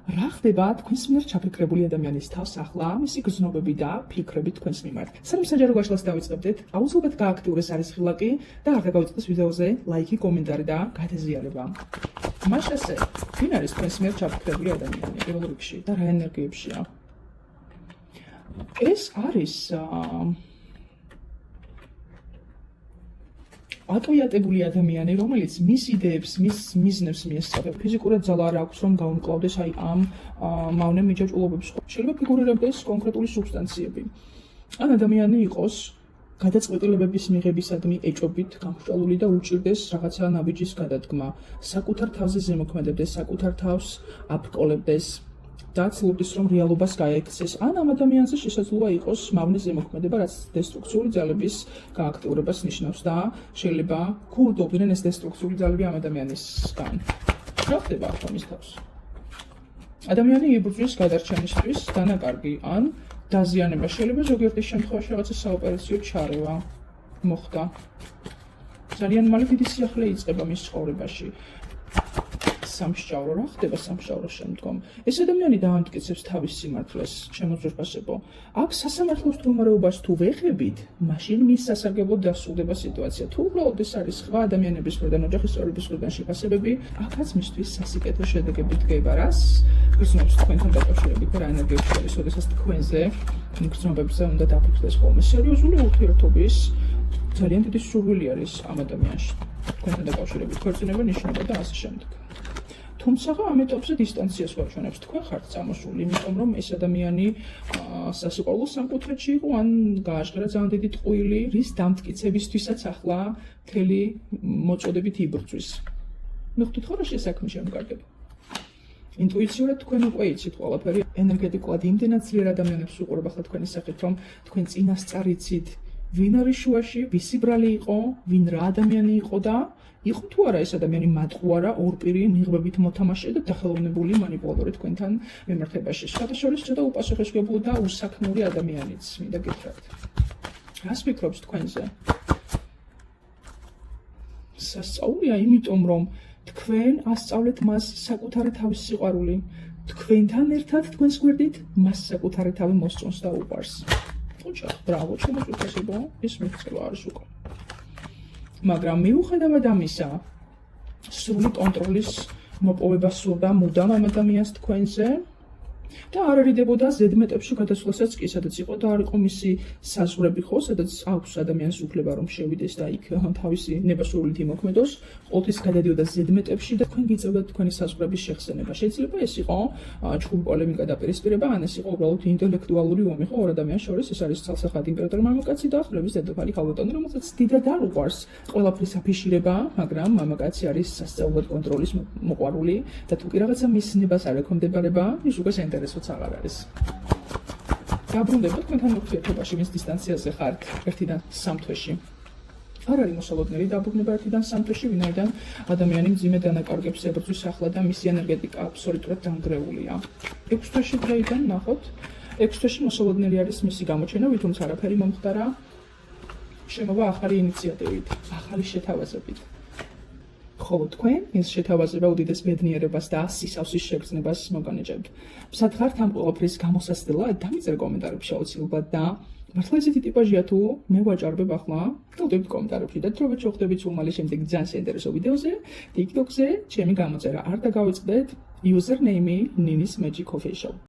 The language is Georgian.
რა ხდება თქვენს მიმართ ჩაფიქრებული ადამიანის თავს ახლა მისი გრძნობები და ფიქრები თქვენს მიმართ. სანამ საჯარო გაშლას დავიწყებდეთ, აუცილებლად გააქტიურეს არისხილაკი და არ დაგავიწყდეს ვიდეოზე ლაიქი, კომენტარი და გადაზიარება. მას ასე, ვინ არის თქვენს მიმართ ჩაფიქრებული ადამიანი პირველ რიგში და რა ენერგიებშია? ეს არის აკლიატებული ადამიანი, რომელიც მის იდეებს, მის მიზნებს მიესწრებს. ფიზიკურად ძალა არ აქვს, რომ გაუმკლავდეს აი ამ მავნე მიჯაჭვულობებს. შეიძლება ფიგურირებდეს კონკრეტული სუბსტანციები. ან ადამიანი იყოს გადაწყვეტილებების მიღებისადმი ეჭობით გამსჭვალული და უჭირდეს რაღაცა ნაბიჯის გადადგმა. საკუთარ თავზე ზემოქმედებდეს, საკუთარ თავს აბკოლებდეს. და ცდილობდეს, რომ რეალობას გაექცეს. ან ამ ადამიანზე შესაძლოა იყოს მავნის ზემოქმედება, რაც დესტრუქციული ძალების გააქტიურებას ნიშნავს და შეიძლება გულდობდნენ ეს დესტრუქციული ძალები ამ ადამიანისგან. რა ხდება ახლა მის თავს? ადამიანი იბრძვის გადარჩენისთვის დანაკარგი ან დაზიანება. შეიძლება ზოგიერთი შემთხვევაში რაღაცა საოპერაციო ჩარევა მოხდა. ძალიან მალე დიდი სიახლე იწყება მის ცხოვრებაში. სამსჯავრო რა ხდება სამსჯავროს შემდგომ? ეს ადამიანი დაამტკიცებს თავის სიმართლეს, შემოძვირფასებო. აქ სასამართლოს მდგომარეობას თუ ვეხებით, მაშინ მის სასარგებლოდ დასრულდება სიტუაცია. თუ უბრალოდ ეს არის სხვა ადამიანების მხრიდან, ოჯახის წევრების მხრიდან შეფასებები, აქაც მისთვის სასიკეთო შედეგები დგება, რას გრძნობს თქვენთან დაკავშირებით და რა ენერგიები შორის, როდესაც თქვენზე გრძნობებზე უნდა დაფიქრდეს ხოლმე. სერიოზული ურთიერთობის ძალიან დიდი სურვილი არის ამ ადამიანში. თქვენთან დაკავშირებით ქორწინება, ნიშნობა და ასე შემდეგ. თუმცა ამ ეტაპზე დისტანციას ვაჩვენებს. თქვენ ხართ წამოსული, იმიტომ რომ ეს ადამიანი სასიყვარულო სამკუთხედში იყო, ან გააჟღერა ძალიან დიდი ტყუილი, რის დამტკიცებისთვისაც ახლა მთელი მოწოდებით იბრძვის. მივხვდით ხო რა შესაქმე შემგარდება? ინტუიციურად თქვენ უკვე იცით ყველაფერი, ენერგეტიკულად იმდენად ძლიერ ადამიანებს უყურებ ახლა თქვენი სახით, რომ თქვენ წინასწარ იცით, ვინ არის შუაში, ვისი ბრალი იყო, ვინ რა ადამიანი იყო და იყო თუ არა ეს ადამიანი მატყუ არა, ორპირი მიღბებით მოთამაშე და დახელოვნებული მანიპულატორი თქვენთან მიმართებაში. შედაშორის ცოტა უპასუხისმგებლო და უსაქმური ადამიანიც მინდა გითხრათ. რას ფიქრობს თქვენზე? სასწაულია, იმიტომ რომ თქვენ ასწავლეთ მას საკუთარი თავის სიყვარული. თქვენთან ერთად თქვენს გვერდით მას საკუთარი თავი მოსწონს და უყვარს. ოჩახ, ბრავო, შემოწმებასებო, ეს მიღწევა არის უკვე. მაგრამ მიუხედავად ამისა, სრული კონტროლის მოპოვება სურდა მუდამ ამ ადამიანს თქვენზე და არერიდებოდა ზედმეტებში გადასვლასაც კი, სადაც იყო და არ იყო მისი საზღვრები ხო, სადაც აქვს ადამიანს უფლება რომ შევიდეს და იქ თავისი ნებასრულით იმოქმედოს, ყოველთვის გადადიოდა ზედმეტებში და თქვენ გიწევდათ თქვენი საზღვრების შეხსენება. შეიძლება ეს იყო ჩხუბი პოლემიკა და პირისპირება, ან ეს იყო უბრალოდ ინტელექტუალური ომი ხო ორ ადამიანს შორის. ეს არის ცალსახად იმპერატორი მამაკაცი და ხლების დედოფალი ქალბატონი, რომელსაც დიდად არ უყვარს ყველაფრის აფიშირება, მაგრამ მამაკაცი არის სასწაულად კონტროლის მოყვარული და თუ კი რაღაცა მის ნებას არ ექვემდებარება, ის უკვე საინტერესოც აღარ არის. დაბრუნდება თქვენთან ურთიერთობაში, მის დისტანციაზე ხართ ერთიდან სამ თვეში. არ არის მოსალოდნელი დაბრუნება ერთიდან სამ თვეში, ვინაიდან ადამიანი მძიმე დანაკარგებს ებრძვის ახლა და მისი ენერგეტიკა აბსოლუტურად დანგრეულია. 6 თვეში დღეიდან ნახოთ, 6 თვეში მოსალოდნელი არის მისი გამოჩენა, ვითომაც არაფერი მომხდარა, შემოვა ახალი ინიციატივით, ახალი შეთავაზებით. ხოლო თქვენ ეს შეთავაზება უდიდეს ბედნიერებას და სისავსის შეგრძნებას მოგანიჭებთ. მსად ხართ ამ ყველაფრის გამოსაცდელად? დამიწერე კომენტარებში აუცილებლად და მართლა ესეთი ტიპაჟია თუ მე ვაჭარბებ ახლა, გტოვდებით კომენტარებში და დროებით შევხვდებით უმალე შემდეგ ძალიან საინტერესო ვიდეოზე, TikTok-ზე, ჩემი გამოწერა არ დაგავიწყდეთ, username-ი Ninis Magic Coffee Shop.